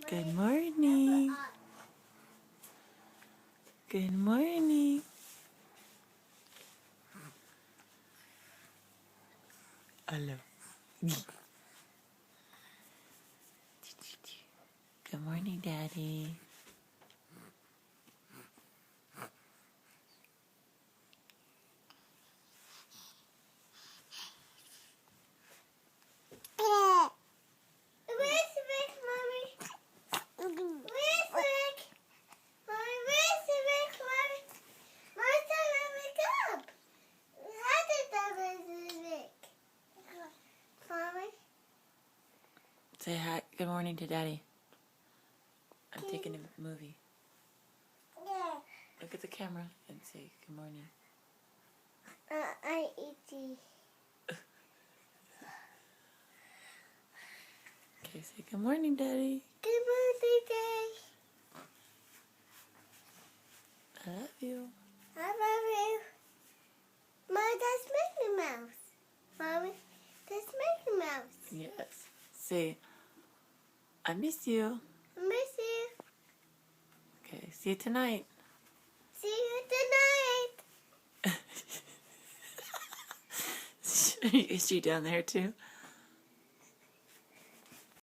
Good morning. Good morning. Hello. Good morning, Daddy. Say hi. Good morning to Daddy. I'm taking a movie. Look at the camera and say good morning. I eat. Okay, say good morning, Daddy. Good morning, Dad. I love you. I love you. Mom, that's Mickey Mouse. Mommy, that's Mickey Mouse. Yes. Say, I miss you. I miss you. Okay, see you tonight. See you tonight. Is she down there too?